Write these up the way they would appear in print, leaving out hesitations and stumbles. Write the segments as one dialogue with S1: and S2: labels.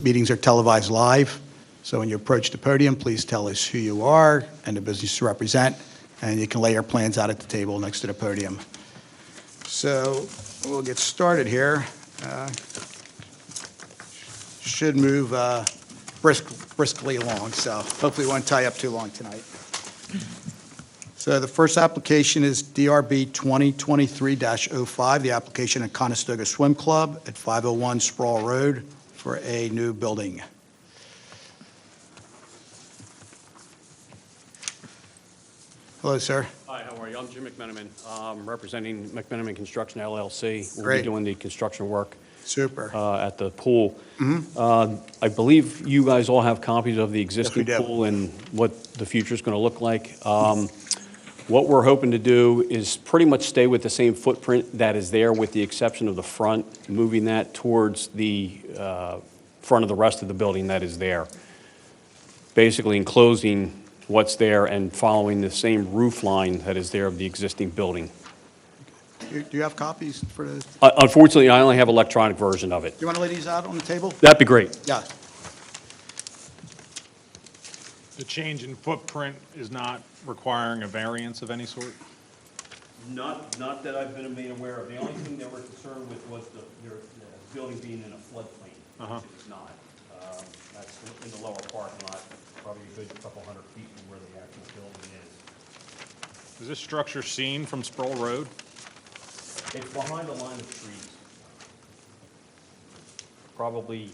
S1: Meetings are televised live, so when you approach the podium, please tell us who you are and the business you represent, and you can lay your plans out at the table next to the podium. So we'll get started here. Should move briskly along, so hopefully we won't tie up too long tonight. So the first application is DRB 2023-05, the application at Conestoga Swim Club at 501 Sproul Road for a new building. Hello, sir.
S2: Hi, how are you? I'm Jim McMenamin. I'm representing McMenamin Construction LLC. We'll
S1: Great.
S2: be doing the construction work
S1: Super.
S2: at the pool. I believe you guys all have copies of the existing
S1: do.
S2: pool and what the future's going to look like. What we're hoping to do is pretty much stay with the same footprint that is there, with the exception of the front, moving that towards the front of the rest of the building that is there. Basically enclosing what's there and following the same roof line that is there of the existing building.
S1: Do you have copies for the, do
S2: Unfortunately, I only have electronic version of it.
S1: you want to lay these out on the table?
S2: That'd be great.
S1: Yeah.
S3: The change in footprint is not requiring a variance of any sort?
S2: Not that I've been made aware of. The only thing they were concerned with was the building being in a floodplain.
S3: Uh-huh.
S2: It's not. That's in the lower parking lot, probably a good couple hundred feet from where the actual building is.
S3: Is this structure seen from Sproul Road?
S2: It's behind a line of trees. Probably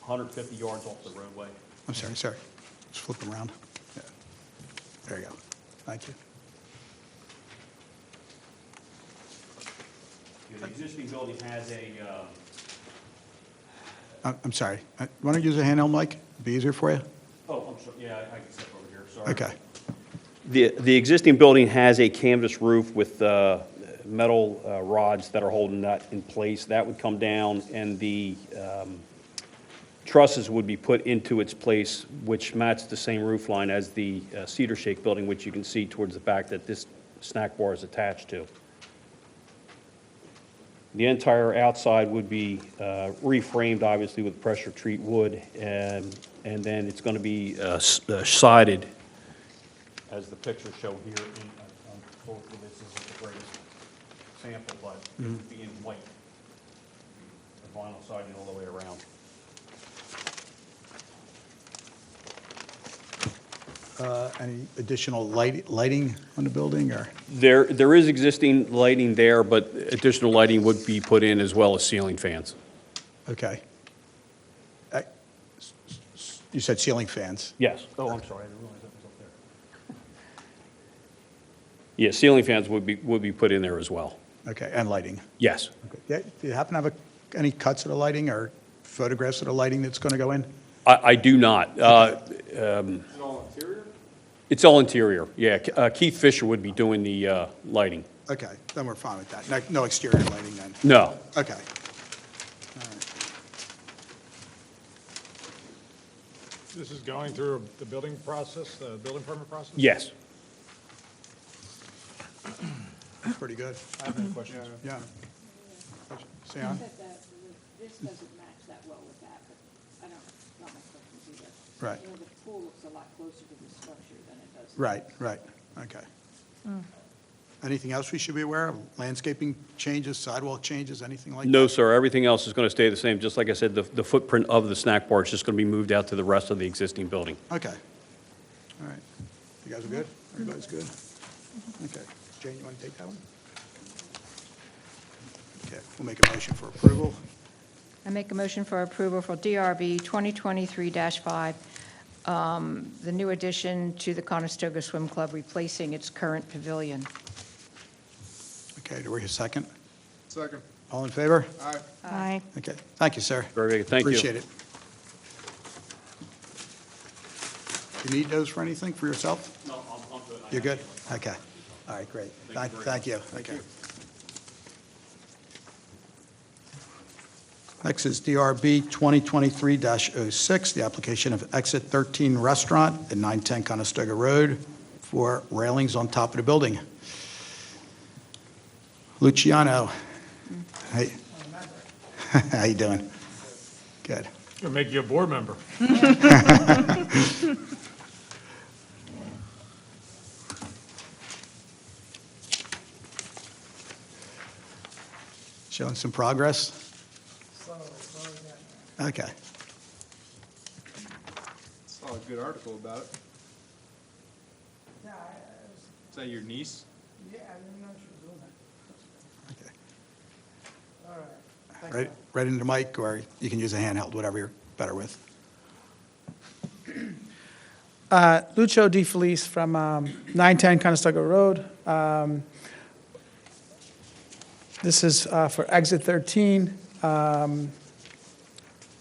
S2: 150 yards off the roadway.
S1: I'm sorry. Just flip them around. Yeah. There you go. Thank you.
S2: The existing building has a,
S1: I'm sorry. You want to use a handheld mic? Be easier for you?
S2: oh, I'm sorry, yeah, I can step over here, sorry.
S1: Okay.
S2: The existing building has a canvas roof with metal rods that are holding that in place. That would come down, and the trusses would be put into its place, which match the same roof line as the Cedar Shake building, which you can see towards the back that this snack bar is attached to. The entire outside would be reframed, obviously, with pressure treat wood, and then it's going to be sided, as the pictures show here. Hopefully this isn't the greatest sample, but it would be in white, the vinyl siding all the way around.
S1: Any additional lighting on the building, or?
S2: There is existing lighting there, but additional lighting would be put in, as well as ceiling fans.
S1: Okay. You said ceiling fans.
S2: Yes. Oh, I'm sorry, I didn't realize that was up there. Yeah, ceiling fans would be put in there as well.
S1: Okay, and lighting.
S2: Yes.
S1: Okay. Yeah, do you happen to have any cuts of the lighting or photographs of the lighting that's going to go in?
S2: I do not.
S3: Is it all interior?
S2: It's all interior, yeah. Keith Fisher would be doing the lighting.
S1: Okay, then we're fine with that. No exterior lighting then?
S2: No.
S1: Okay. All right.
S3: This is going through the building process, the building permit process?
S2: Yes.
S1: Pretty good.
S3: I have no questions.
S1: Yeah. Sam?
S4: This doesn't match that well with that, but I don't, not my questions either.
S1: Right.
S4: You know, the pool looks a lot closer to the structure than it does.
S1: Right. Okay. Anything else we should be aware of? Landscaping changes, sidewalk changes, anything like that?
S2: No, sir. Everything else is going to stay the same. Just like I said, the footprint of the snack bar is just going to be moved out to the rest of the existing building.
S1: Okay. All right. You guys are good? Everybody's good? Okay. Jane, you want to take that one? Okay, we'll make a motion for approval.
S5: I make a motion for approval for DRB 2023-5, the new addition to the Conestoga Swim Club, replacing its current pavilion.
S1: Okay, do we hear a second?
S3: Second.
S1: All in favor?
S3: Aye.
S5: Aye.
S1: Okay, thank you, sir.
S2: Very good. Thank you.
S1: Appreciate it. You need those for anything, for yourself?
S2: No, I'm good.
S1: You're good? Okay. All right, great. Thank you. Okay. Next is DRB 2023-06, the application of Exit 13 Restaurant at 910 Conestoga Road for railings on top of the building. Luciano, hey. How you doing? Good.
S3: Should make you a board member.
S1: Showing some progress? Okay.
S6: Saw a good article about it. Is that your niece?
S7: Yeah, I didn't know she was doing that.
S1: Okay.
S7: All right.
S1: Right into the mic, or you can use a handheld, whatever you're better with.
S7: Lucio Di Felice from 910 Conestoga Road. This is for exit 13,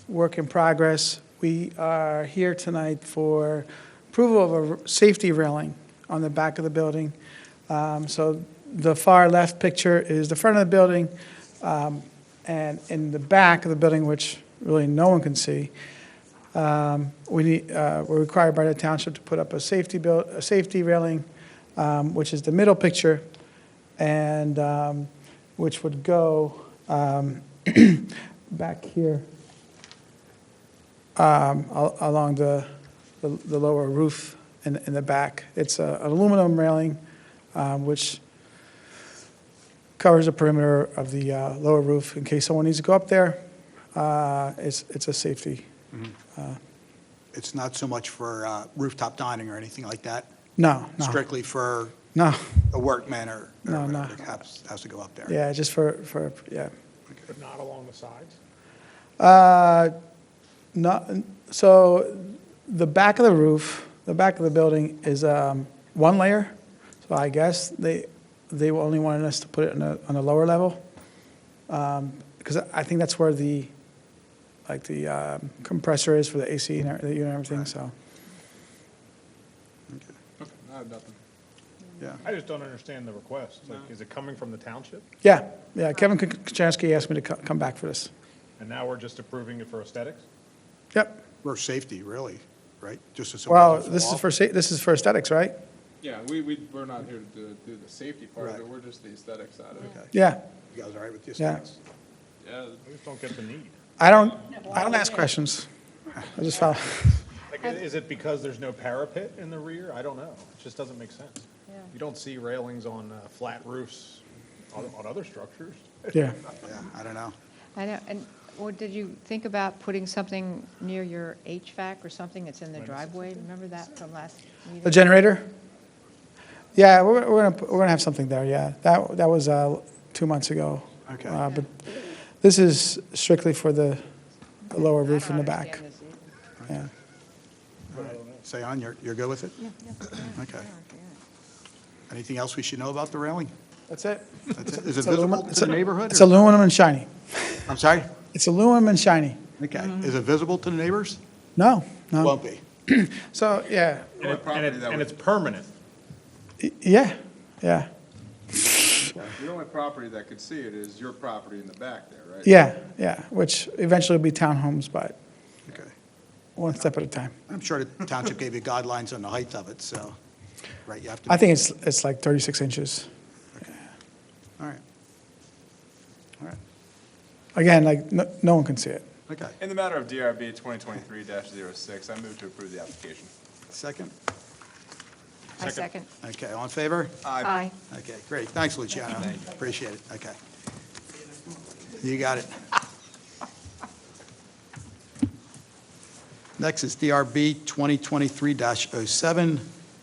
S7: work in progress. We are here tonight for approval of a safety railing on the back of the building. So the far left picture is the front of the building, and in the back of the building, which really no one can see, we're required by the township to put up a safety railing, which is the middle picture, and which would go back here along the lower roof in the back. It's an aluminum railing, which covers the perimeter of the lower roof in case someone needs to go up there. It's a safety.
S1: It's not so much for rooftop dining or anything like that?
S7: No, no,
S1: Strictly for
S7: no.
S1: a workman or
S7: No, no.
S1: whatever has to go up there?
S7: Yeah, just for yeah.
S3: But not along the sides?
S7: No, so the back of the roof, the back of the building is one layer. So I guess they only wanted us to put it on a lower level, because I think that's where the compressor is for the AC and everything. So
S6: Okay, I have nothing.
S1: Yeah.
S3: I just don't understand the request. Like, is it coming from the township?
S7: yeah, Kevin Kachansky asked me to come back for this.
S3: And now we're just approving it for aesthetics?
S7: Yep.
S1: Or safety, really, right? Just so
S7: Well,
S1: it doesn't
S7: this
S1: fall
S7: is this is for aesthetics, right?
S6: Yeah, we're not here to do the safety part of
S1: Right.
S6: it, we're just the aesthetic side of it.
S1: Okay.
S7: Yeah.
S1: You guys all right with the
S7: Yeah.
S1: aesthetics?
S6: Yeah,
S3: I just don't get the need.
S7: I don't ask questions. I just follow.
S3: Like, is it because there's no parapet in the rear? I don't know. It just doesn't make sense.
S5: Yeah.
S3: You don't see railings on flat roofs on other structures.
S7: Yeah.
S1: Yeah, I don't know.
S5: I know, and, or did you think about putting something near your HVAC or something that's in the driveway? Remember that from last
S7: The
S5: meeting?
S7: generator? Yeah, we're gonna have something there, yeah. That was 2 months ago.
S1: Okay.
S7: But this is strictly for the lower roof in the back. Yeah.
S1: Say on, you're good with it? Okay. Anything else we should know about the railing?
S7: That's it.
S1: That's it. Is it
S7: It's
S1: visible
S7: aluminum-
S1: to the neighborhood?
S7: It's
S1: or-
S7: aluminum and shiny.
S1: I'm sorry?
S7: It's aluminum and shiny.
S1: Okay. Is it visible to the neighbors?
S7: No, no.
S1: Won't be.
S7: So, yeah,
S3: And it's permanent.
S7: yeah, yeah,
S6: the only property that could see it is your property in the back there, right?
S7: yeah, which eventually will be townhomes, but
S1: Okay.
S7: one step at a time.
S1: I'm sure the township gave you guidelines on the height of it, so, right, you have to.
S7: I think it's like 36 inches.
S1: All right. All right.
S7: Again, like, no one can see it.
S1: Okay.
S8: In the matter of DRB 2023-06, I move to approve the application.
S1: Second?
S5: I second.
S1: Okay, all in favor?
S5: Aye.
S1: Okay, great. Thanks, Luciano. Appreciate it. Okay. You got it. Next is DRB 2023-07,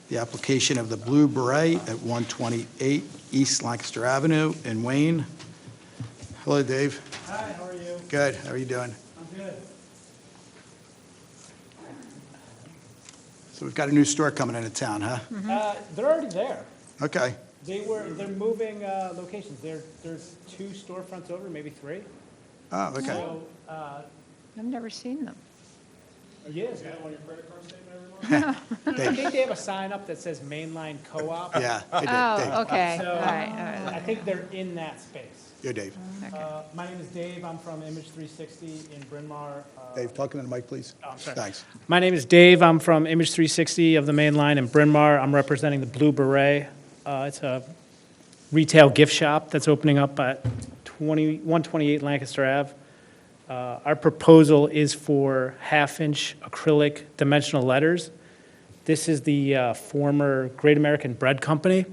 S1: the application of the Blue Beret at 128 East Lancaster Avenue in Wayne. Hello, Dave.
S7: Hi, how are you?
S1: Good. How are you doing?
S7: I'm good.
S1: So we've got a new store coming into town, huh?
S9: They're already there.
S1: Okay.
S9: They're moving locations. There's 2 storefronts over, maybe 3.
S1: Oh, okay.
S9: So,
S5: I've never seen them.
S9: yeah. Is that on your credit card statement every month? I
S1: Dave.
S9: think they have a sign up that says Mainline Co-op.
S1: Yeah, they did.
S5: Oh,
S1: Dave.
S5: okay, all
S9: So,
S5: right.
S9: I think they're in that space.
S1: You're Dave.
S9: My name is Dave. I'm from Image 360 in Bryn Mawr.
S1: Dave, talk into the mic, please.
S9: Oh, I'm sorry.
S1: Thanks.
S9: My name is Dave. I'm from Image 360 of the main line in Bryn Mawr. I'm representing the Blue Beret. It's a retail gift shop that's opening up at 128 Lancaster Ave. Our proposal is for half-inch acrylic dimensional letters. This is the former Great American Bread Company.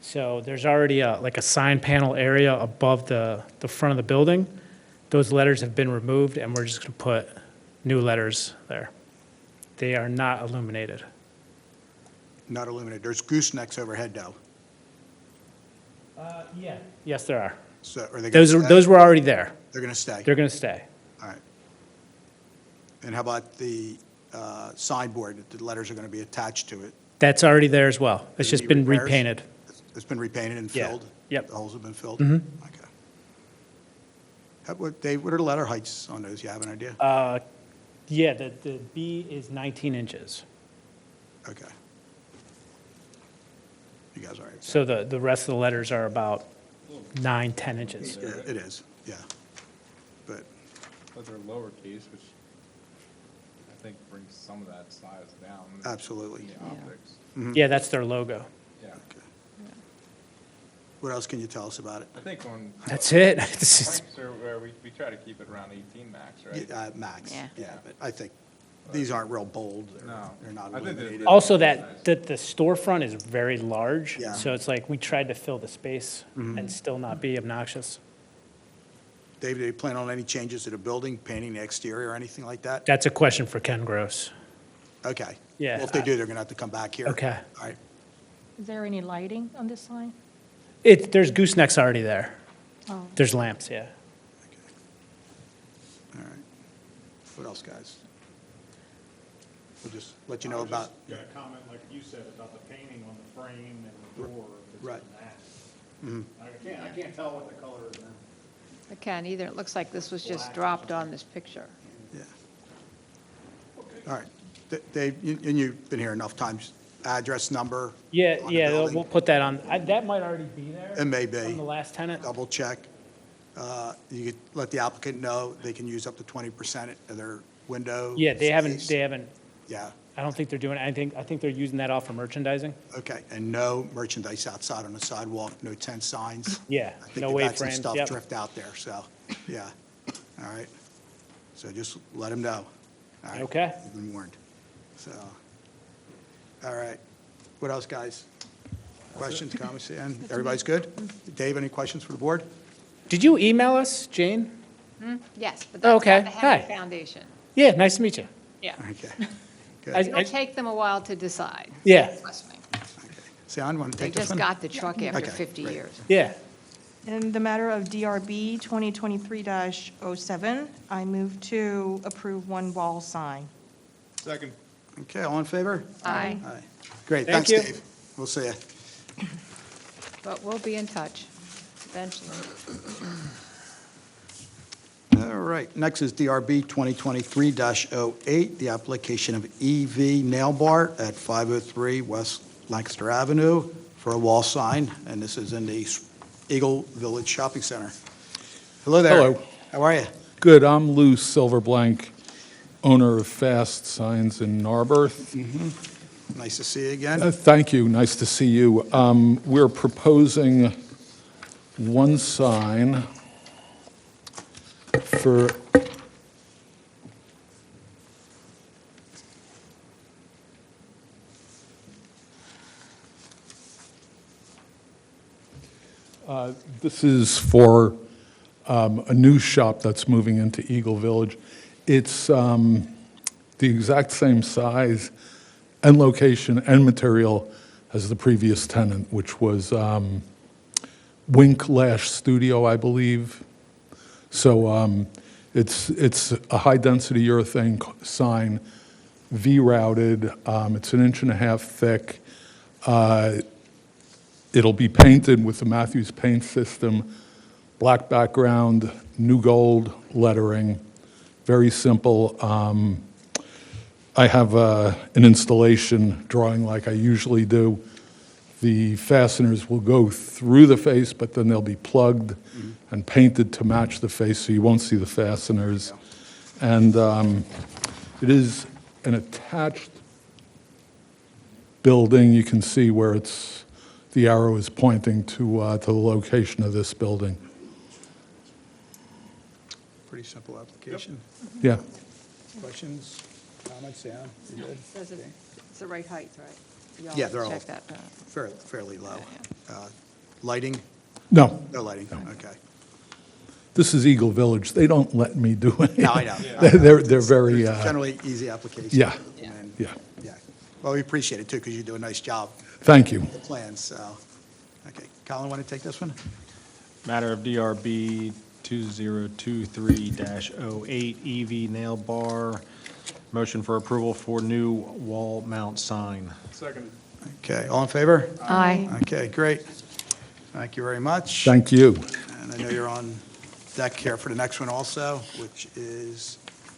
S9: So there's already like a sign panel area above the front of the building. Those letters have been removed, and we're just going to put new letters there. They are not illuminated.
S1: Not illuminated. There's goosenecks overhead, though.
S9: Yeah. Yes, there are.
S1: So are they going to stay?
S9: Those were already there.
S1: They're going to stay?
S9: They're going to stay.
S1: All right. And how about the signboard, that the letters are going to be attached to it?
S9: That's already there as well. It's
S1: Any
S9: just been
S1: repairs?
S9: repainted.
S1: It's been repainted and
S9: Yeah.
S1: filled?
S9: Yep.
S1: The holes have been filled?
S9: Mhm.
S1: Okay. Dave, what are the letter heights on those? You have an idea?
S9: Yeah, the B is 19 inches.
S1: Okay. You guys all right?
S9: So the rest of the letters are about 9, 10 inches.
S1: Yeah, it is, yeah. But,
S8: But they're lowercase, which I think brings some of that size down.
S1: absolutely.
S8: in the optics.
S9: Yeah, that's their logo.
S8: Yeah.
S1: Okay. What else can you tell us about it?
S8: I think on.
S9: That's it. It's just-
S8: Franks are where we try to keep it around 18 max, right?
S1: Max,
S5: Yeah.
S1: yeah, but I think these aren't real bold.
S8: No.
S1: They're not
S8: I think they're-
S1: illuminated.
S9: Also, the storefront is very large.
S1: Yeah.
S9: So it's like we tried to fill the space and still not be obnoxious.
S1: Dave, do you plan on any changes to the building, painting the exterior or anything like that?
S9: That's a question for Ken Gross.
S1: Okay.
S9: Yeah,
S1: Well, if they do, they're going to have to come back here.
S9: Okay.
S1: All right.
S4: Is there any lighting on this sign?
S9: There's goosenecks already there.
S4: Oh.
S9: There's lamps, yeah.
S1: All right. What else, guys? We'll just let you know about,
S3: Got a comment, like you said, about the painting on the frame and the door. if it's
S1: Right.
S3: matched. I can't tell what the color is now.
S5: I can't either. It looks like this was just dropped on this picture.
S1: yeah. All right. Dave, and you've been here enough times, address, number?
S9: Yeah,
S1: on the
S9: yeah,
S1: building?
S9: we'll put that on. That might already be there.
S1: It may be.
S9: From the last tenant.
S1: Double check. You could let the applicant know they can use up to 20% of their window.
S9: Yeah, they
S1: space.
S9: haven't,
S1: Yeah,
S9: I don't think they're doing anything. I think they're using that all for merchandising.
S1: okay. And no merchandise outside on the sidewalk, no tent signs?
S9: Yeah,
S1: I think
S9: no
S1: they've
S9: wave
S1: had some
S9: frames,
S1: stuff
S9: yep.
S1: drift out there, so, yeah. All right. So just let them know. All right?
S9: Okay.
S1: You've been warned. So, all right. What else, guys? Questions, comments? And everybody's good? Dave, any questions for the board?
S9: Did you email us, Jane?
S5: Yes, but
S9: Oh,
S5: that's
S9: okay.
S5: not the Henry
S9: Hi.
S5: Foundation.
S9: Yeah, nice to meet you.
S5: Yeah.
S1: Okay. Good.
S5: It'll take them a while to decide.
S9: Yeah.
S5: Trust me.
S1: Sion, want to
S5: They
S1: take this
S5: just
S1: one?
S5: got the truck after
S1: Okay,
S5: 50
S1: great.
S5: years.
S9: Yeah.
S10: In the matter of DRB 2023-07, I move to approve one wall sign.
S8: Second.
S1: Okay, all in favor?
S5: Aye.
S1: Aye. Great,
S9: Thank
S1: thanks,
S9: you.
S1: Dave. We'll see you.
S5: But we'll be in touch eventually.
S1: All right, next is DRB 2023-08, the application of EV Nail Bar at 503 West Lancaster Avenue for a wall sign, and this is in the Eagle Village Shopping Center. Hello there.
S11: Hello.
S1: How are you?
S11: Good, I'm Lou Silverblank, owner of Fast Signs in Narberth.
S1: Nice to see you again.
S11: Thank you, nice to see you. We're proposing one sign for, this is for a new shop that's moving into Eagle Village. It's the exact same size and location and material as the previous tenant, which was Wink Lash Studio, I believe. So it's a high-density urethane sign, V-routed. It's 1.5 inches thick. It'll be painted with the Matthews paint system, black background, new gold lettering, very simple. I have an installation drawing like I usually do. The fasteners will go through the face, but then they'll be plugged and painted to match the face, so you won't see the fasteners. And it is an attached building. You can see where the arrow is pointing to the location of this building.
S1: pretty simple application.
S11: Yeah.
S1: Questions, comments, Sam? You good?
S5: Says it's the right height, right? You
S1: Yeah,
S5: always
S1: they're all
S5: check that.
S1: fairly low. Lighting?
S11: No,
S1: No lighting, okay.
S11: this is Eagle Village. They don't let me do it.
S1: No, I know.
S11: They're very,
S1: It's generally easy application.
S11: yeah,
S1: And,
S11: yeah.
S1: Yeah. Well, we appreciate it too, because you do a nice job
S11: Thank you.
S1: with the plans, so. Okay, Colin, want to take this one?
S12: Matter of DRB 2023-08 EV nail bar. Motion for approval for new wall mount sign.
S6: Second.
S1: Okay, all in favor?
S5: Aye.
S1: Okay, great. Thank you very much.
S11: Thank you.
S1: And I know you're on deck here for the next one also, which is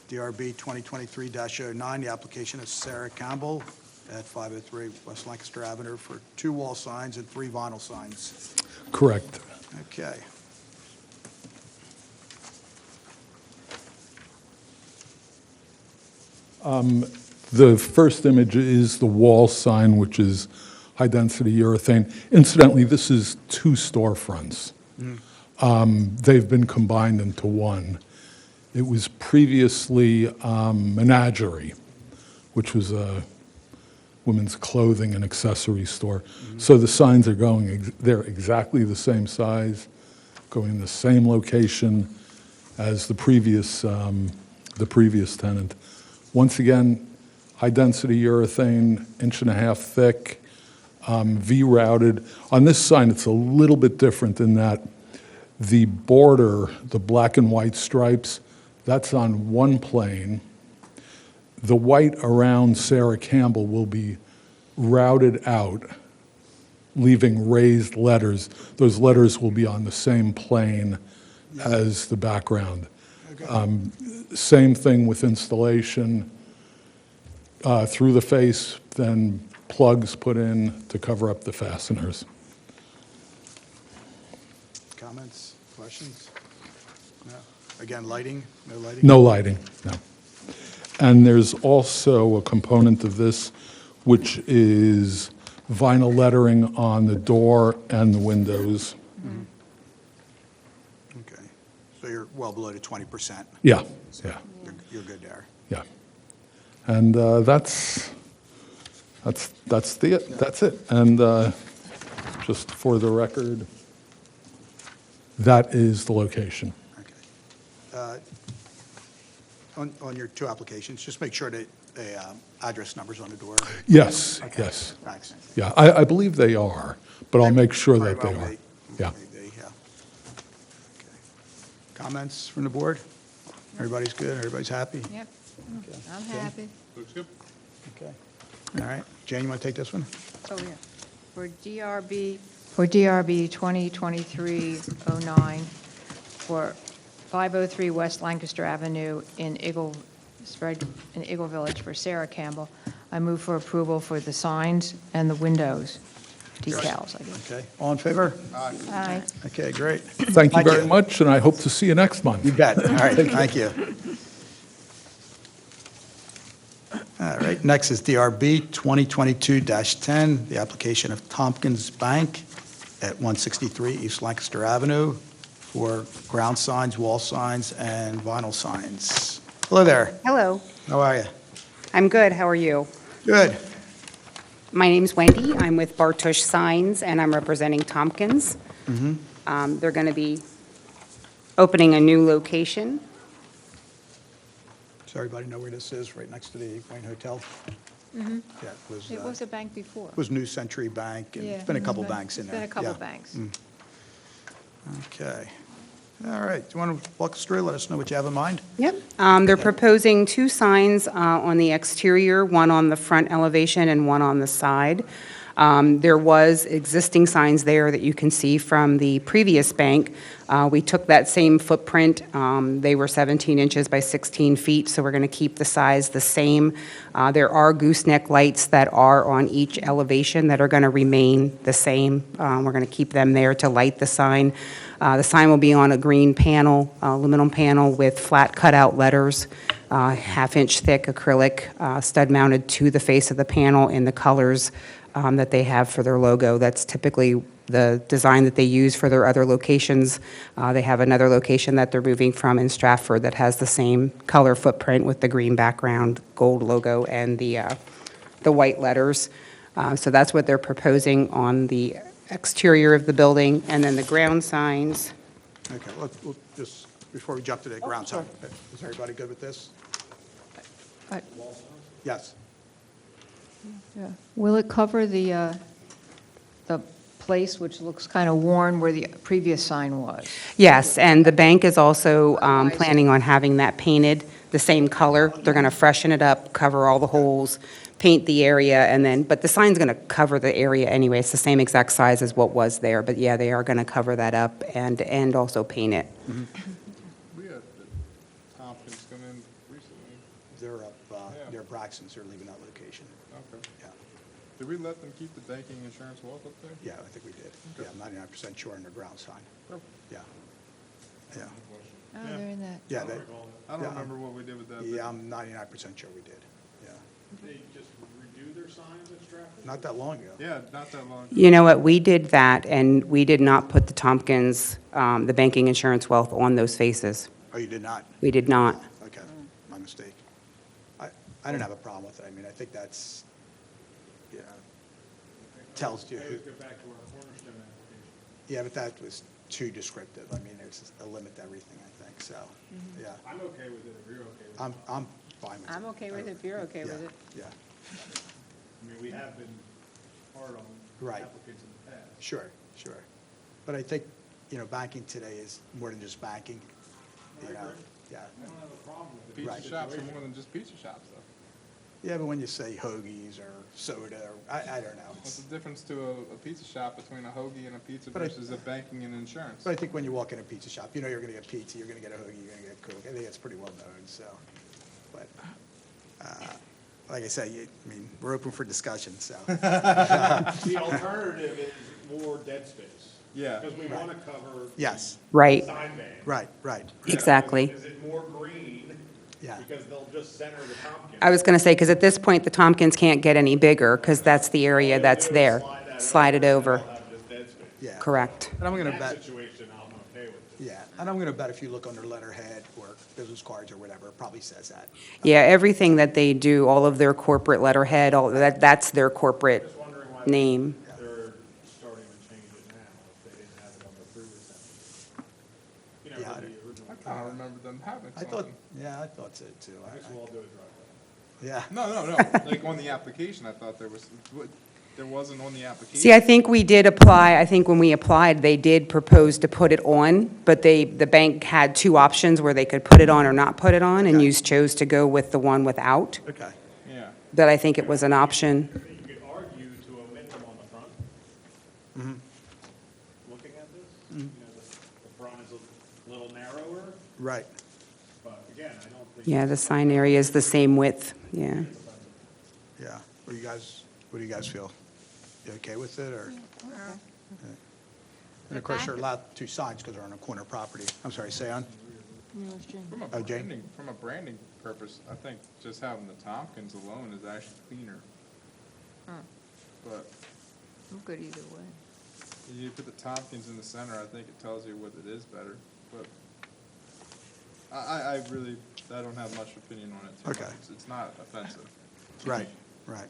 S1: DRB 2023-09, the application of Sarah Campbell at 503 West Lancaster Avenue for 2 wall signs and 3 vinyl signs.
S11: Correct.
S1: Okay.
S11: The first image is the wall sign, which is high-density urethane. Incidentally, this is 2 storefronts. They've been combined into one. It was previously Menagerie, which was a women's clothing and accessory store. So the signs are going, they're exactly the same size, going in the same location as the previous tenant. Once again, high-density urethane, 1.5 inch thick, V-routed. On this sign, it's a little bit different in that the border, the black and white stripes, that's on one plane. The white around Sarah Campbell will be routed out, leaving raised letters. Those letters will be on the same plane as the background. Same thing with installation, through the face, then plugs put in to cover up the fasteners.
S1: Comments, questions? No? Again, lighting? No lighting?
S11: No lighting, no. And there's also a component of this, which is vinyl lettering on the door and the windows.
S1: Okay. So you're well below the 20%.
S11: Yeah, yeah,
S1: You're good there.
S11: yeah. And that's it. And just for the record, that is the location.
S1: Okay. On your 2 applications, just make sure that the address number's on the door.
S11: Yes,
S1: Okay.
S11: yes.
S1: Thanks.
S11: Yeah, I believe they are, but I'll make sure that they
S1: Very well
S11: are.
S1: may-
S11: Yeah.
S1: may be, yeah. Okay. Comments from the board? Everybody's good? Everybody's happy?
S5: Yep, I'm happy.
S6: Looks good.
S1: Okay. All right. Jane, you want to take this one?
S5: Oh, yeah. For DRB 2023-09, for 503 West Lancaster Avenue in Eagle Village for Sarah Campbell, I move for approval for the signs and the windows decals, I guess.
S1: Okay. All in favor?
S5: Aye.
S1: Okay, great.
S11: Thank you very much, and I hope to see you next month.
S1: You bet. All right, thank you. All right, next is DRB 2022-10, the application of Tompkins Bank at 163 East Lancaster Avenue for ground signs, wall signs, and vinyl signs. Hello there.
S13: Hello,
S1: How are you?
S13: I'm good. How are you?
S1: Good.
S13: My name's Wendy. I'm with Bartush Signs, and I'm representing Tompkins. They're going to be opening a new location.
S1: Does everybody know where this is? Right next to the Wayne Hotel? Yeah,
S5: It was a bank before.
S1: It was New Century Bank, and
S5: Yeah,
S1: it's been a couple
S5: but
S1: banks in there.
S5: It's been a couple
S1: Yeah.
S5: banks.
S1: Okay. All right. Do you want to walk us through, let us know what you have in mind?
S13: Yep. They're proposing 2 signs on the exterior, one on the front elevation and one on the side. There was existing signs there that you can see from the previous bank. We took that same footprint. They were 17 inches by 16 feet, so we're going to keep the size the same. There are gooseneck lights that are on each elevation that are going to remain the same. We're going to keep them there to light the sign. The sign will be on a green panel, aluminum panel with flat cutout letters, 1/2 inch thick acrylic, stud mounted to the face of the panel in the colors that they have for their logo. That's typically the design that they use for their other locations. They have another location that they're moving from in Stratford that has the same color footprint with the green background, gold logo, and the white letters. So that's what they're proposing on the exterior of the building. And then the ground signs,
S1: Okay, we'll just, before we jump to the ground sign, is everybody good with this?
S5: I-
S1: Yes.
S5: Yeah. Will it cover the place which looks kind of worn where the previous sign was?
S13: yes, and the bank is also planning on having that painted the same color. They're going to freshen it up, cover all the holes, paint the area, and then, but the sign's going to cover the area anyway. It's the same exact size as what was there, but yeah, they are going to cover that up and also paint it.
S6: We had the Tompkins come in recently.
S1: They're up
S6: Yeah.
S1: near Braxton's, they're leaving that location.
S6: Okay.
S1: Yeah,
S6: Did we let them keep the banking insurance walk up there?
S1: yeah, I think we did. Yeah, I'm 99% sure on the ground sign. Yeah. Yeah.
S5: Oh, they're in that.
S1: Yeah, they,
S6: I don't
S1: Yeah,
S6: remember what we did with that.
S1: yeah, I'm 99% sure we did. Yeah.
S3: They just redo their signs at Stratford?
S1: Not that long ago.
S6: Yeah, not that long.
S13: You know what, we did that, and we did not put the Tompkins, the banking insurance wealth on those faces.
S1: Oh, you did not?
S13: We did not.
S1: Okay, my mistake. I didn't have a problem with it. I mean, I think that's, you know, tells you who.
S3: Let's get back to our cornerstone application.
S1: Yeah, but that was too descriptive. I mean, there's a limit to everything, I think, so, yeah.
S3: I'm okay with it if you're okay with it.
S1: I'm fine with it.
S5: I'm okay with it if you're okay with it.
S1: Yeah,
S3: I mean, we have been hard on
S1: Right.
S3: applicants in the past.
S1: sure, sure. But I think, you know, banking today is more than just banking, you know? Yeah.
S3: I don't have a problem with it.
S6: Pizza
S1: Right.
S6: shops are more than just pizza shops, though.
S1: Yeah, but when you say hoagies or soda, or, I don't know.
S6: What's the difference to a pizza shop between a hoagie and a pizza
S1: But I-
S6: versus a banking and insurance?
S1: But I think when you walk in a pizza shop, you know you're gonna get pizza, you're gonna get a hoagie, you're gonna get Coke. I think it's pretty well known, so. But, like I say, I mean, we're open for discussion, so.
S3: The alternative is more dead space.
S6: Yeah.
S3: Because we want to cover.
S1: Yes,
S13: Right,
S3: Sign bank.
S1: right,
S13: exactly.
S3: Is it more green?
S1: Yeah.
S3: Because they'll just center the Tompkins.
S13: I was going to say, because at this point, the Tompkins can't get any bigger, because that's the area that's there. Slide it over,
S3: They'll have just dead space.
S1: yeah.
S13: correct.
S1: And I'm gonna
S3: In that
S1: bet,
S3: situation, I'm okay with it.
S1: yeah, and I'm gonna bet if you look under letterhead or business cards or whatever, it probably says that.
S13: Yeah, everything that they do, all of their corporate letterhead, all that's their corporate
S3: Just wondering why
S13: name.
S3: they're starting to change it now, if they didn't have it on the previous application. You know,
S1: Yeah,
S3: with
S1: I-
S3: the original.
S6: I don't remember them having
S1: I thought,
S6: something.
S1: yeah, I thought so too.
S3: I guess we'll all do a drive-by.
S1: Yeah,
S6: No, like on the application, I thought there wasn't on the application.
S13: See, I think we did apply, I think when we applied, they did propose to put it on, but the bank had two options where they could put it on or not put it on, and you chose to go with the one without.
S1: okay.
S6: Yeah.
S13: But I think it was an option.
S3: You could argue to omit them on the front. Looking at this, you know, the front is a little narrower,
S1: Right.
S3: but again, I don't think.
S13: Yeah, the sign area is the same width, yeah.
S1: Yeah. What do you guys feel? You okay with it, or? Yeah. And of course, you're allowed two signs because they're on a corner property. I'm sorry, say on? Oh, Jane?
S6: From a branding purpose, I think just having the Tompkins alone is actually cleaner. But
S5: I'm good either way.
S6: you put the Tompkins in the center, I think it tells you what it is better. But I really, I don't have much opinion on it too
S1: Okay.
S6: much. It's not offensive.
S1: Right, right.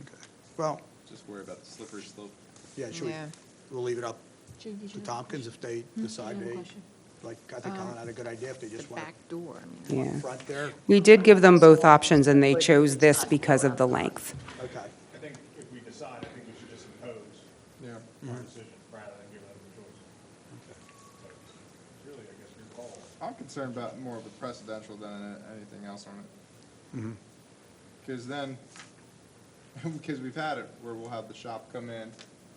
S1: Okay. Well,
S6: Just worry about the slippery slope.
S1: yeah, should we,
S5: Yeah.
S1: we'll leave it up to Tompkins if they decide they, like, I think Colin had a good idea if they
S5: The
S1: just want
S5: back door, I mean.
S13: Yeah.
S1: front there.
S13: We did give them both options, and they chose this because of the length.
S1: Okay.
S3: I think if we decide, I think we should just impose
S6: Yeah.
S3: our decision rather than give them the choice. But it's really, I guess, your call.
S6: I'm concerned about more of the precedential than anything else on it. Because then, because we've had it where we'll have the shop come in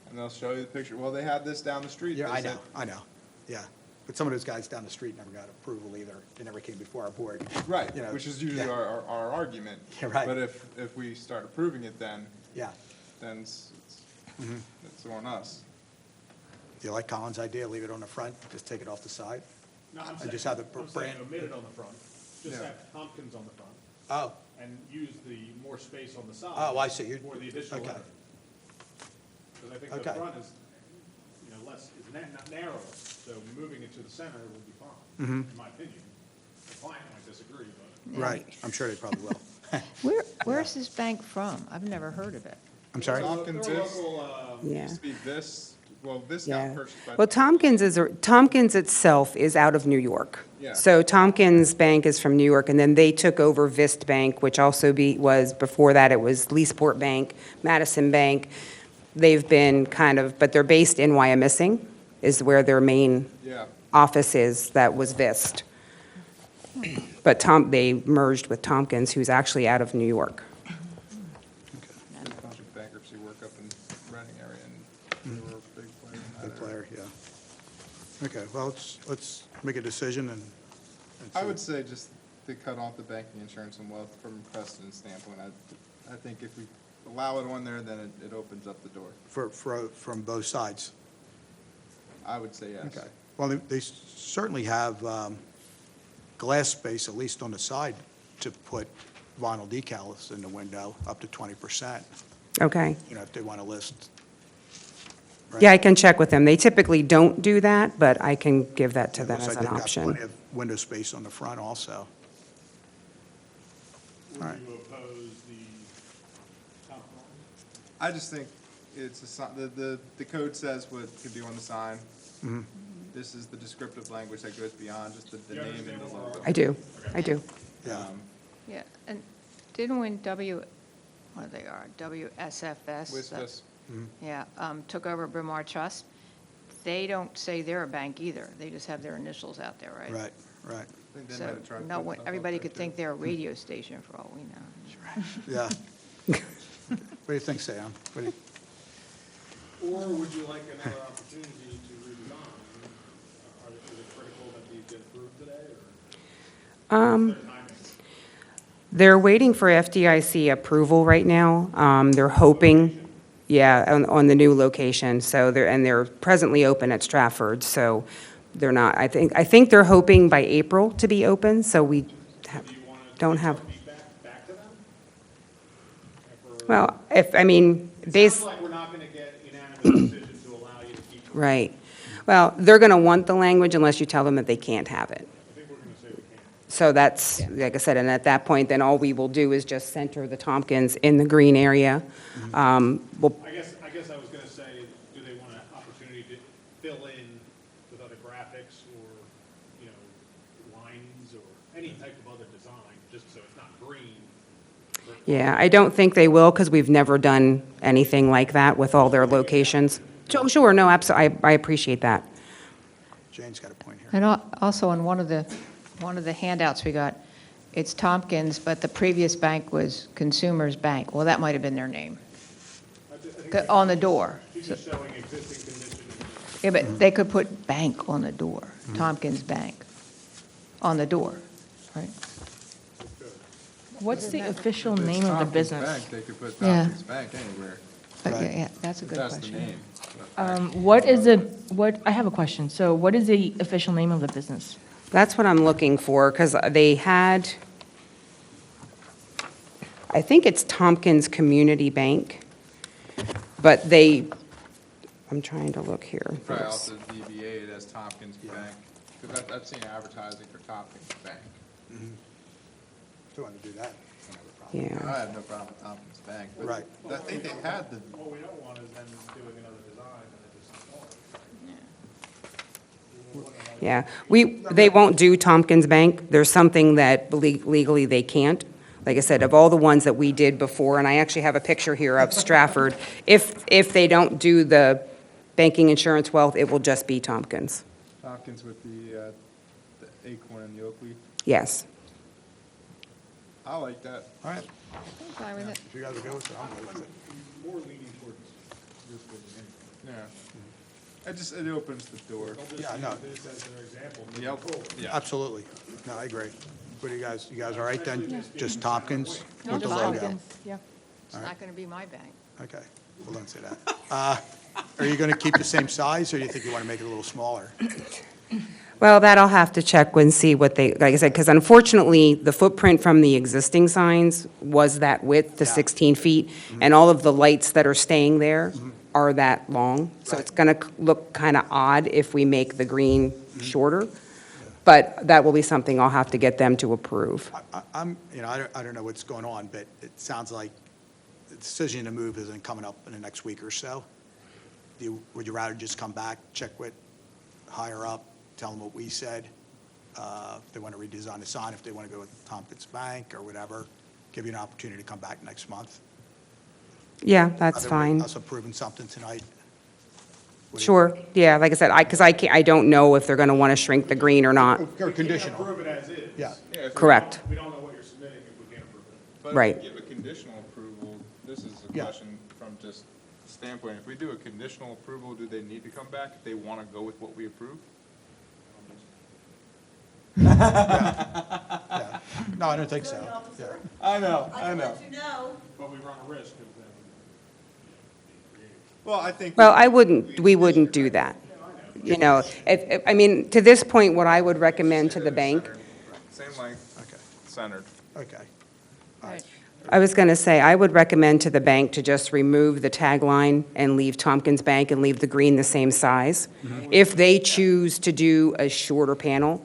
S6: and they'll show you the picture. Well, they had this down the street.
S1: Yeah,
S6: They
S1: I
S6: said-
S1: know, I know, yeah. But some of those guys down the street never got approval either. They never came before our board.
S6: Right,
S1: You know,
S6: which is usually
S1: yeah.
S6: our argument.
S1: Yeah, right.
S6: But if we start approving it, then
S1: Yeah.
S6: it's on us.
S1: Do you like Colin's idea? Leave it on the front, just take it off the side?
S3: No, I'm
S1: And
S3: saying,
S1: just have the
S3: I'm saying
S1: brand-
S3: omit it on the front, just
S6: Yeah.
S3: have Tompkins on the front,
S1: Oh,
S3: and use the more space on the side.
S1: Oh, I see.
S3: For the additional
S1: Okay.
S3: letter. Because I think
S1: Okay.
S3: the front is, narrower, so moving it to the center would be fine, in my opinion. The client might disagree, but.
S1: Right, I'm sure they probably will.
S5: Where's this bank from? I've never heard of it.
S1: I'm sorry?
S6: Tompkins
S3: They're
S6: is,
S13: Yeah.
S6: used to be this, well, this
S13: Yeah.
S6: got purchased by.
S13: Well, Tompkins itself is out of New York.
S6: Yeah.
S13: So Tompkins Bank is from New York, and then they took over Vist Bank, which also was, before that, it was Leesport Bank, Madison Bank. They've been but they're based in Wyomissing, is where their main
S6: Yeah.
S13: office is, that was Vist. But they merged with Tompkins, who's actually out of New York.
S6: Did a bunch of bankruptcy work up in Reading area, and they were a big player in that
S1: Good
S6: area.
S1: player, yeah. Okay, well, let's make a decision and
S6: I
S1: see.
S6: would say just to cut off the banking, insurance, and wealth from a precedent standpoint, I think if we allow it on there, then it opens up the door.
S1: From both sides.
S6: I would say yes.
S1: Okay. Well, they certainly have glass space, at least on the side, to put vinyl decals in the window, up to 20%,
S13: Okay.
S1: if they want to list. Right?
S13: Yeah, I can check with them. They typically don't do that, but I can give that to them
S1: Looks
S13: as
S1: like
S13: an
S1: they've got
S13: option.
S1: plenty of window space on the front also.
S3: Would
S1: All right.
S3: you oppose the compromise?
S6: I just think it's the code says what could be on the sign.
S1: Mm-hmm.
S6: This is the descriptive language that goes beyond just the
S3: You
S6: name and
S3: understand
S6: the
S3: what we're
S6: logo.
S13: I do, I do.
S1: Yeah.
S5: Yeah, and didn't when what they are, WSFS?
S6: Wiskus.
S5: Yeah, took over Bryn Mawr Trust, they don't say they're a bank either. They just have their initials out there, right?
S1: Right.
S6: I think they might
S5: So
S6: have tried to put stuff up
S5: everybody
S6: there,
S5: could
S6: too.
S5: think they're a radio station for all we know.
S1: Yeah. What do you think, Sam? What do you-
S3: Or would you like another opportunity to redesign? Is it critical that these get approved today, or? Their timing?
S13: They're waiting for FDIC approval right now. They're hoping, on the new location. So they're presently open at Stratford, so they're not, I think they're hoping by April to be open, so we
S3: Do you want to
S13: don't
S3: take
S13: have,
S3: some feedback back to them?
S13: well,
S3: It sounds like we're not going to get unanimous decision to allow you to keep.
S13: right. Well, they're going to want the language unless you tell them that they can't have it.
S3: I think we're going to say we can't.
S13: So that's, like I said, and at that point, then all we will do is just center the Tompkins in the green area. We'll
S3: I guess I was going to say, do they want an opportunity to fill in with other graphics or, lines or any type of other design, just so it's not green?
S13: Yeah, I don't think they will, because we've never done anything like that with all their locations. Sure, no, absolutely, I appreciate that.
S1: Jane's got a point here.
S5: And also on one of the handouts we got, it's Tompkins, but the previous bank was Consumers Bank. Well, that might have been their name. On the door.
S3: She's just showing existing condition.
S5: Yeah, but they could put bank on the door, Tompkins Bank, on the door, right?
S10: What's the official
S6: If it's
S10: name of the
S6: Tompkins
S10: business?
S6: Bank, they could put
S5: Yeah.
S6: Tompkins Bank anywhere,
S5: Okay, yeah, that's a
S6: if
S5: good
S6: that's the
S5: question.
S6: name.
S10: I have a question. So what is the official name of the business?
S13: That's what I'm looking for, because they had, I think it's Tompkins Community Bank, but I'm trying to look here.
S6: Probably also DBA it as Tompkins Bank, because I've seen advertising for Tompkins Bank.
S1: If you want to do that, I don't have a problem.
S13: Yeah.
S6: I have no problem with Tompkins Bank, but
S1: Right.
S6: I think they had the,
S3: What we don't want is them doing another design and it just falls.
S13: Yeah, they won't do Tompkins Bank. There's something that legally they can't. Like I said, of all the ones that we did before, and I actually have a picture here of Stratford, if they don't do the banking, insurance, wealth, it will just be Tompkins.
S6: Tompkins with the acorn and the oak leaf.
S13: Yes.
S6: I like that.
S1: All right.
S5: I'm fine with it.
S1: If you guys are good with it, I'm good with it.
S3: More leaning towards this building anyway.
S6: Yeah. It opens the door.
S3: They'll just
S1: Yeah,
S3: use
S1: no.
S3: this as their example.
S6: Yep. Yeah.
S1: Absolutely. No, I agree. What do you guys all right then? Just Tompkins
S5: No,
S1: with the
S5: just
S1: logo?
S5: Tompkins.
S10: Yeah.
S5: It's not going to be my bank.
S1: Okay, well, don't say that. Are you going to keep the same size, or do you think you want to make it a little smaller?
S13: Well, that I'll have to check and see what like I said, because unfortunately, the footprint from the existing signs was that width, the 16 feet, and all of the lights that are staying there are that long, so it's going to look kind of odd if we make the green shorter, but that will be something I'll have to get them to approve.
S1: I'm, I don't know what's going on, but it sounds like the decision to move isn't coming up in the next week or so. Would you rather just come back, check with higher up, tell them what we said? If they want to redesign the sign, if they want to go with Tompkins Bank or whatever, give you an opportunity to come back next month?
S13: Yeah, that's
S1: Other than
S13: fine.
S1: Us approving something tonight? What do you-
S13: Sure, yeah, like I said, because I can't, I don't know if they're going to want to shrink the green or not.
S1: Or conditional?
S3: Approve it as is.
S1: Yeah.
S13: Correct.
S3: We don't know what you're submitting if we can't approve it.
S6: But
S13: Right.
S6: if we give a conditional approval, this is a
S1: Yeah.
S6: question from just standpoint, if we do a conditional approval, do they need to come back if they want to go with what we approve?
S1: Yeah. No, I don't think so. Yeah.
S6: I know.
S3: But we run a risk of them.
S6: Well, I think.
S13: Well, we wouldn't do that. You know, I mean, to this point, what I would recommend to the bank,
S6: Same length,
S1: Okay,
S6: centered.
S1: okay.
S13: I was going to say, I would recommend to the bank to just remove the tagline and leave Tompkins Bank and leave the green the same size. If they choose to do a shorter panel,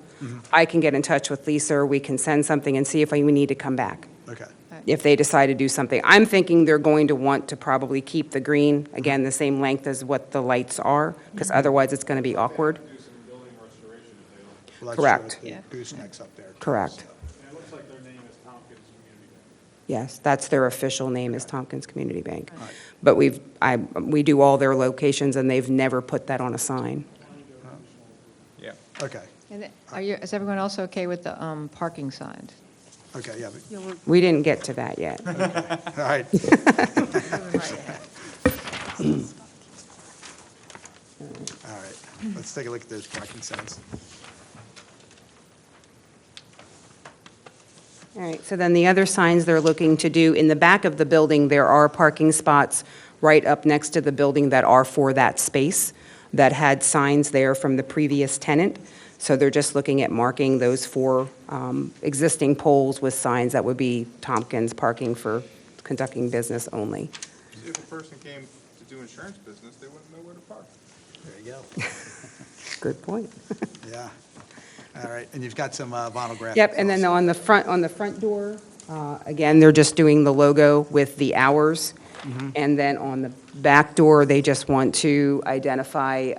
S13: I can get in touch with Lisa, or we can send something and see if we need to come back,
S1: Okay.
S13: if they decide to do something. I'm thinking they're going to want to probably keep the green, again, the same length as what the lights are, because otherwise it's going to be awkward.
S3: Do some building restoration if they don't.
S1: Well, that's
S13: Correct.
S1: true, the goosenecks up there.
S13: Correct.
S3: And it looks like their name is Tompkins Community Bank.
S13: Yes, that's their official name, is Tompkins Community Bank.
S1: Right.
S13: But we do all their locations, and they've never put that on a sign.
S6: Yeah.
S1: Okay,
S5: And is everyone else okay with the parking signs?
S1: okay, yeah, but-
S13: We didn't get to that yet.
S1: all right. All right, let's take a look at those parking signs.
S13: All right, so then the other signs they're looking to do, in the back of the building, there are parking spots right up next to the building that are for that space, that had signs there from the previous tenant. So they're just looking at marking those 4 existing poles with signs that would be Tompkins parking for conducting business only.
S6: If a person came to do insurance business, they wouldn't know where to park.
S1: There you go.
S13: Good point.
S1: Yeah. All right, and you've got some vinyl graphics.
S13: Yep, and then
S1: also.
S13: on the front door, again, they're just doing the logo with the hours. And then on the back door, they just want to identify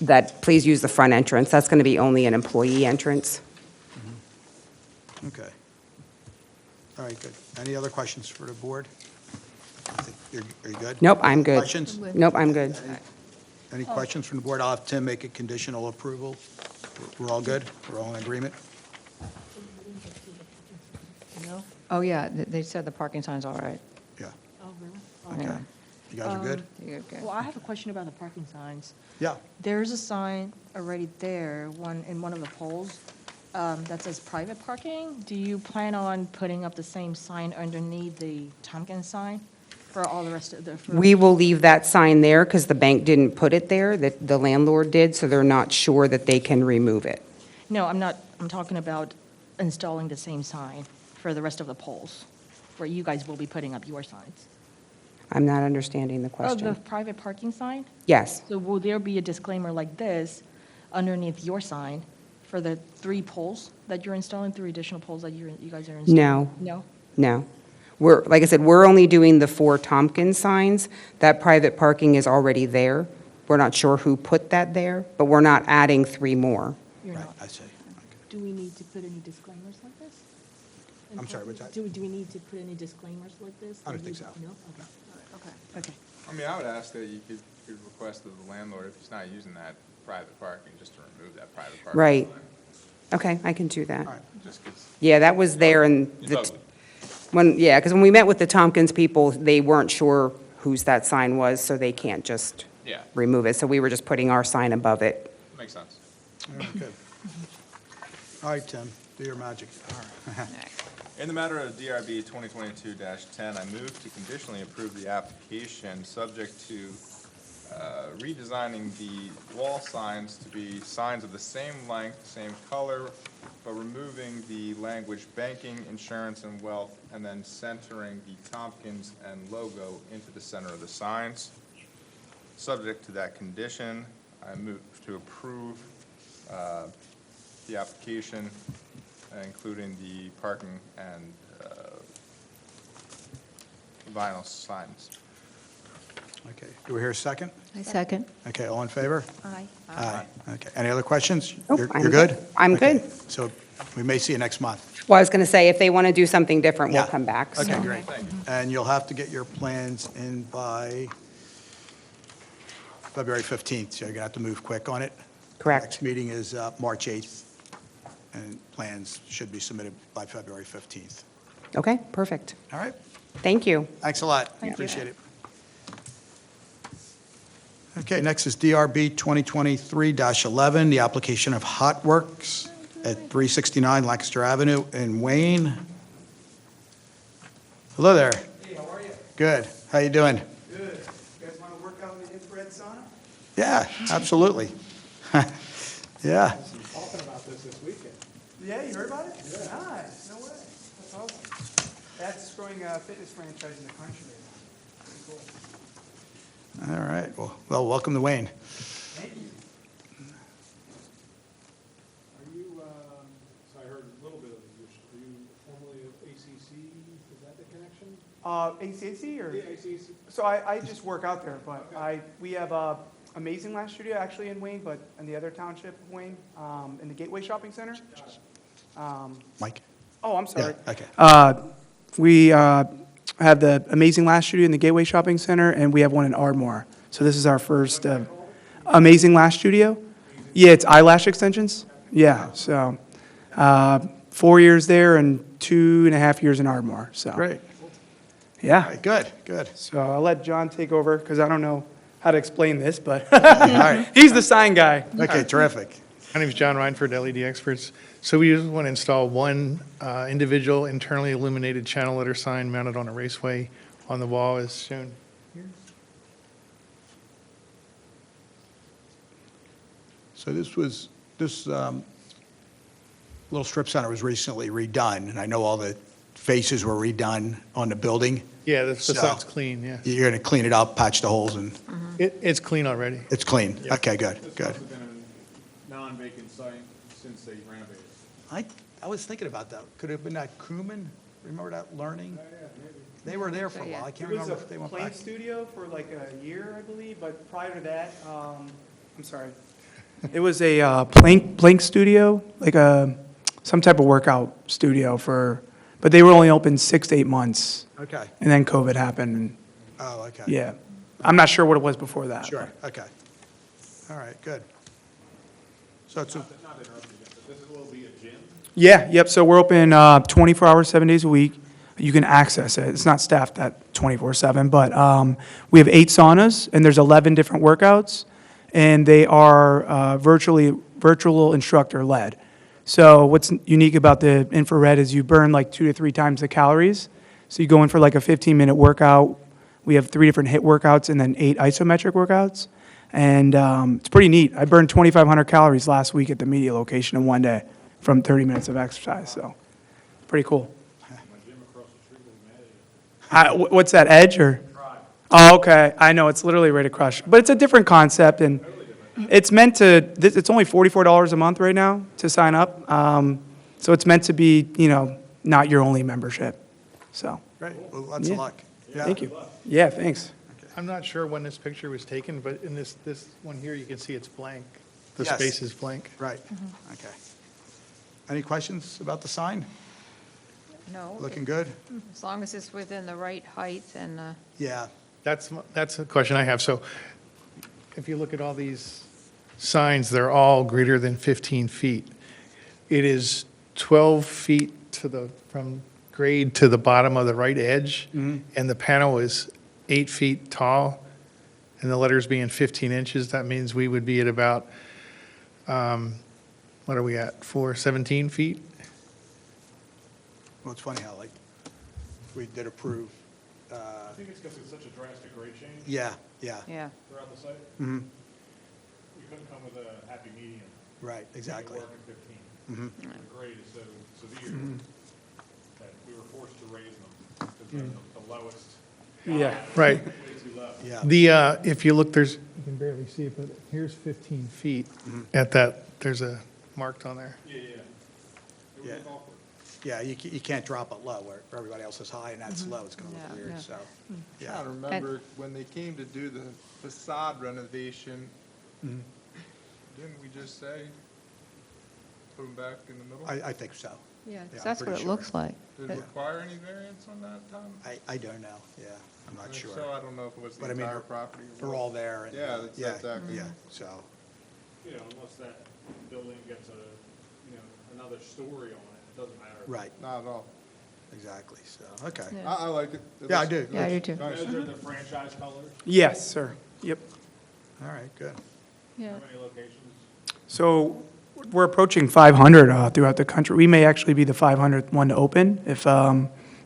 S13: that, please use the front entrance. That's going to be only an employee entrance.
S1: Okay. All right, good. Any other questions for the board? Are you good?
S13: Nope, I'm good.
S1: Questions?
S13: Nope, I'm good.
S1: Any questions from the board? I'll have Tim make a conditional approval. We're all good? We're all in agreement?
S5: Oh, yeah, they said the parking sign's all right.
S1: Yeah,
S10: Oh, really?
S1: okay. You guys are good?
S5: You're good.
S10: Well, I have a question about the parking signs.
S1: Yeah.
S10: There's a sign already there, in one of the poles, that says private parking. Do you plan on putting up the same sign underneath the Tompkins sign for all the rest of the?
S13: We will leave that sign there because the bank didn't put it there, that the landlord did, so they're not sure that they can remove it.
S10: No, I'm not, I'm talking about installing the same sign for the rest of the poles, where you guys will be putting up your signs.
S13: I'm not understanding the
S10: Oh, the
S13: question.
S10: private parking sign?
S13: Yes,
S10: So will there be a disclaimer like this underneath your sign for the 3 poles that you're installing, 3 additional poles that you guys are installing?
S13: No.
S10: No?
S13: no. Like I said, we're only doing the 4 Tompkins signs. That private parking is already there. We're not sure who put that there, but we're not adding 3 more.
S10: You're
S1: Right,
S10: not?
S1: I see.
S10: Do we need to put any disclaimers like this?
S1: I'm sorry, what's that?
S10: Do we need to put any disclaimers like this?
S1: I don't think so.
S10: No? Okay. Okay.
S6: I mean, I would ask that you could request of the landlord, if he's not using that private parking, just to remove that private parking.
S13: Right.
S6: sign.
S13: Okay, I can do that.
S1: All right.
S6: Just 'cause
S13: Yeah, that was there and
S6: it's ugly.
S13: because when we met with the Tompkins people, they weren't sure whose that sign was, so they can't just
S6: Yeah,
S13: remove it. So we were just putting our sign above it.
S6: makes sense.
S1: All right, good. All right, Tim, do your magic.
S6: In the matter of DRB 2022-10, I move to conditionally approve the application, subject to redesigning the wall signs to be signs of the same length, same color, but removing the language banking, insurance, and wealth, and then centering the Tompkins and logo into the center of the signs. Subject to that condition, I move to approve the application, including the parking and vinyl signs.
S1: Okay, do we hear a second?
S5: I second.
S1: Okay, all in favor?
S10: Aye.
S1: Aye. Okay, any other questions?
S13: Nope,
S1: You're
S13: I'm
S1: good?
S13: I'm
S1: Okay,
S13: good.
S1: So we may see you next month.
S13: Well, I was going to say, if they want to do something different, we'll
S1: Yeah.
S13: come back.
S1: Okay,
S13: so.
S1: great. And you'll have to get your plans in by February 15th, so you're going to have to move quick on it.
S13: Correct.
S1: Next meeting is March 8th, and plans should be submitted by February 15th.
S13: Okay, perfect.
S1: All right?
S13: Thank you.
S1: Thanks a lot. Appreciate it. Okay, next is DRB 2023-11, the application of Hot Works at 369 Lancaster Avenue in Wayne. Hello there.
S14: Hey, how are you?
S1: Good. How you doing?
S14: Good. You guys want to work out in the infrared sauna?
S1: Yeah, absolutely. Yeah.
S3: Talking about this weekend.
S14: Yeah, you heard about it? Yeah. Nice. No way. That's awesome. That's growing a fitness franchise in the country. Pretty cool.
S1: All right. Well, welcome to Wayne.
S14: Thank you.
S3: Are you, so I heard a little bit of it, are you formerly of ACC? Is that the connection?
S14: ACAC or?
S3: Yeah, ACC.
S14: So I just work out there, but we have a Amazing Lash Studio actually in Wayne, but in the other township of Wayne, in the Gateway Shopping Center.
S1: Mike?
S14: Oh, I'm sorry.
S1: Yeah, okay.
S14: We have the Amazing Lash Studio in the Gateway Shopping Center, and we have one in Ardmore. So this is our first Amazing Lash Studio. Yeah, it's eyelash extensions. Yeah, so 4 years there and 2.5 years in Ardmore. So
S1: Great.
S14: yeah.
S1: All right, good, good.
S14: So I'll let John take over because I don't know how to explain this, but
S1: All right.
S14: he's the sign guy.
S1: Okay, terrific.
S15: My name is John Reinford, LED Experts. So we just want to install one individual internally illuminated channel letter sign mounted on a raceway on the wall as shown here.
S1: So this little strip center was recently redone, and I know all the faces were redone on the building.
S15: Yeah, the
S1: So-
S15: facade's clean, yeah.
S1: You're going to clean it up, patch the holes, and
S15: It's clean already.
S1: it's clean?
S15: Yeah.
S1: Okay, good,
S3: This
S1: good.
S3: must have been a non-vacant site since they renovated.
S1: I was thinking about that. Could it have been that Crewman? Remember that Learning? They were there for a while. I can't
S14: It was
S1: remember
S14: a
S1: if they went
S14: plank
S1: back.
S14: studio for like a year, I believe, but prior to that, I'm sorry. It was a plank studio, like some type of workout studio but they were only open 6 to 8 months.
S1: Okay.
S14: And then COVID happened, and
S1: Oh, okay.
S14: yeah. I'm not sure what it was before that.
S1: Sure, okay. All right, good. So it's,
S3: Not interrupting you, but this will be a gym?
S14: Yeah, yep, so we're open 24 hours, 7 days a week. You can access it. It's not staffed at 24/7, but we have 8 saunas, and there's 11 different workouts, and they are virtual instructor-led. So what's unique about the infrared is you burn like 2 to 3 times the calories. So you go in for like a 15-minute workout. We have 3 different HIIT workouts and then 8 isometric workouts. And it's pretty neat. I burned 2,500 calories last week at the media location in one day from 30 minutes of exercise, so pretty cool. What's that, Edge or? Oh, okay. I know, it's literally ready to crush. But it's a different concept, and it's meant to, it's only $44 a month right now to sign up. So it's meant to be, not your only membership, so.
S1: great. Well, lots of
S14: Yeah.
S1: luck. Yeah.
S14: Thank you. Yeah, thanks.
S15: I'm not sure when this picture was taken, but in this one here, you can see it's blank. The
S1: Yes.
S15: space is blank.
S1: Right, okay. Any questions about the sign?
S5: No.
S1: Looking good?
S5: As long as it's within the right height and,
S1: Yeah.
S15: That's a question I have. So if you look at all these signs, they're all greater than 15 feet. It is 12 feet from grade to the bottom of the right edge, and the panel is 8 feet tall, and the letters being 15 inches, that means we would be at about, what are we at, 17 feet?
S1: Well, it's funny how, like, we did approve,
S3: I think it's because it's such a drastic grade change
S1: yeah.
S5: yeah.
S3: throughout the site.
S1: Mhm.
S3: You couldn't come with a happy medium.
S1: Right, exactly.
S3: Make it work at 15. The grade is so severe that we were forced to raise them because they're the lowest.
S14: Yeah.
S15: Right.
S3: Way too low.
S1: Yeah.
S15: If you look, can barely see it, but here's 15 feet at that, there's a marked on there.
S3: Yeah, yeah, yeah. It would
S1: Yeah.
S3: look awkward.
S1: Yeah, you can't drop it low where everybody else is high and that's low. It's going to
S5: Yeah,
S1: look weird,
S5: yeah.
S1: so.
S6: I
S1: Yeah,
S6: remember when they came to do the facade renovation, didn't we just say, put them back in the middle?
S1: I think so.
S5: Yeah,
S1: Yeah, I'm
S5: that's what
S1: pretty
S5: it
S1: sure.
S5: looks like.
S6: Did it require any variance on that, Tom?
S1: I don't know, yeah, I'm not
S6: If
S1: sure.
S6: So I don't know if it was the
S1: But I mean,
S6: entire property. or
S1: They're
S6: what.
S1: all there. And,
S6: Yeah, that's exactly.
S1: Yeah, so,
S3: You know, unless that building gets another story on it, it doesn't matter.
S1: right,
S6: Not at all.
S1: exactly, so, okay.
S5: Yeah.
S6: I like it. It
S1: Yeah, I
S6: looks-
S1: do.
S6: it
S5: Yeah, I do
S6: looks
S5: too.
S6: nice.
S3: Those are the franchise colors?
S14: Yes, sir. Yep.
S1: All right, good.
S5: Yeah.
S3: How many locations?
S14: So we're approaching 500 throughout the country. We may actually be the 500th one to open if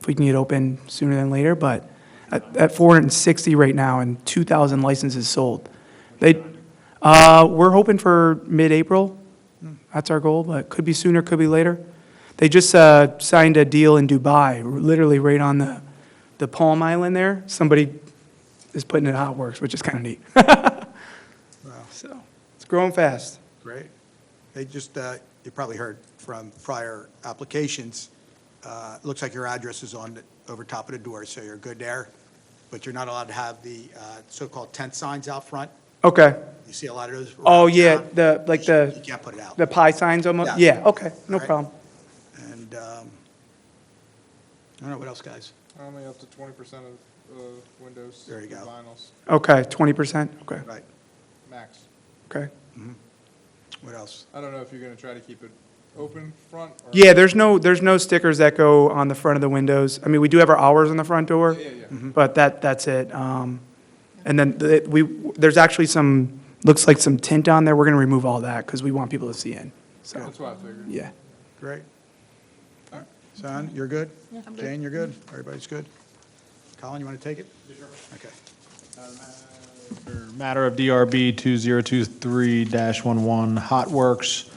S14: we can get open sooner than later, but at 460 right now and 2,000 licenses sold. We're hoping for mid-April. That's our goal, but could be sooner, could be later. They just signed a deal in Dubai, literally right on the Palm Island there. Somebody is putting it how it works, which is kind of neat.
S1: Wow,
S14: So it's growing fast.
S1: great. They just, you probably heard from prior applications, it looks like your address is on, over top of the door, so you're good there. But you're not allowed to have the so-called tent signs out front.
S14: Okay.
S1: You see a lot of those.
S14: Oh,
S1: around
S14: yeah,
S1: town. You can't put it out.
S14: the pie signs almost?
S1: Yeah.
S14: Yeah, okay, no
S1: Right.
S14: problem.
S1: And, I don't know, what else, guys?
S6: Only up to 20% of windows.
S1: There you
S6: with
S1: go.
S6: Vinyls,
S14: Okay, 20%, okay,
S1: Right,
S6: max.
S14: okay.
S1: what else?
S6: I don't know if you're gonna try to keep it open front or.
S14: Yeah, there's no stickers that go on the front of the windows. I mean, we do have our hours on the front door,
S6: Yeah, yeah.
S14: but that's it. And then there's actually looks like some tint on there. We're gonna remove all that because we want people to see in, so,
S6: That's what I figured.
S14: yeah.
S1: Great. All right. Son, you're good?
S5: Yeah, I'm good.
S1: Jane, you're good? Everybody's good? Colin, you want to take it? Okay.
S12: Matter of DRB 2023-11, Hot Works,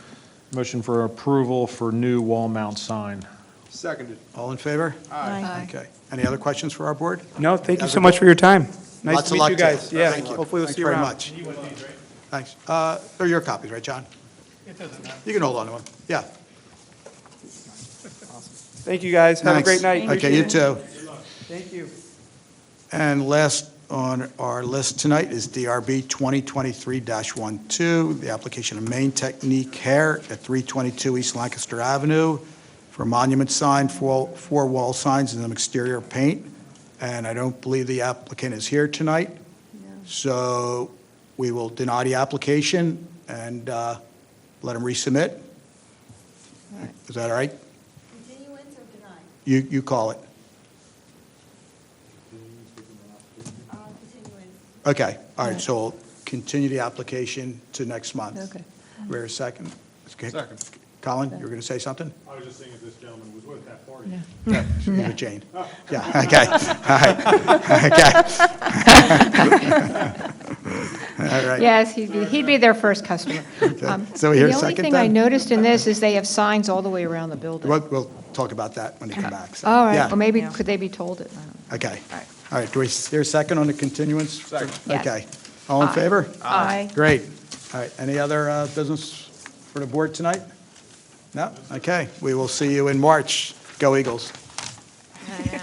S12: motion for approval for new wall mount sign.
S6: Seconded.
S1: All in favor?
S5: Aye.
S1: Okay. Any other questions for our board?
S14: No, thank you
S1: Have
S14: so
S1: a
S14: much
S1: good-
S14: for your time. Nice
S1: Lots
S14: to
S1: of
S14: meet
S1: luck
S14: you
S1: to
S14: guys. Yeah,
S1: Thank you.
S14: hopefully we'll
S1: Thanks
S14: see you
S1: very
S14: around.
S1: much. Thanks. They're your copies, right, John?
S15: It doesn't matter.
S1: You can hold on to them. Yeah.
S14: Thank you, guys. Have a
S1: Thanks.
S14: great night.
S1: Okay, you too.
S14: Thank you.
S1: And last on our list tonight is DRB 2023-12, the application of Main Technique Hair at 322 East Lancaster Avenue for a monument sign, four wall signs, and some exterior paint. And I don't believe the applicant is here tonight. So we will deny the application and let him resubmit. Is that all right?
S4: Continuance or deny?
S1: You call it.
S4: Continuance.
S1: Okay, all right, so we'll continue the application to next month.
S5: Okay.
S1: We're a second. Okay.
S6: Second.
S1: Colin, you were going to say something?
S3: I was just saying if this gentleman was with that party.
S5: Yeah.
S1: Yeah, with Jane. Yeah, okay, all right, okay. All right.
S5: Yes, he'd be their first customer.
S1: So we hear a
S5: The only
S1: second
S5: thing I
S1: then?
S5: noticed in this is they have signs all the way around the building.
S1: We'll talk about that when they come back. so,
S5: All right,
S1: yeah,
S5: well, maybe, could they be told it? I don't know.
S1: Okay,
S5: All right.
S1: all right, do we hear a second on the continuance?
S6: Second.
S5: Yes.
S1: Okay, all in favor?
S5: Aye.
S1: Great, all right, any other business for the board tonight? No? Okay, we will see you in March. Go Eagles.
S10: Yeah.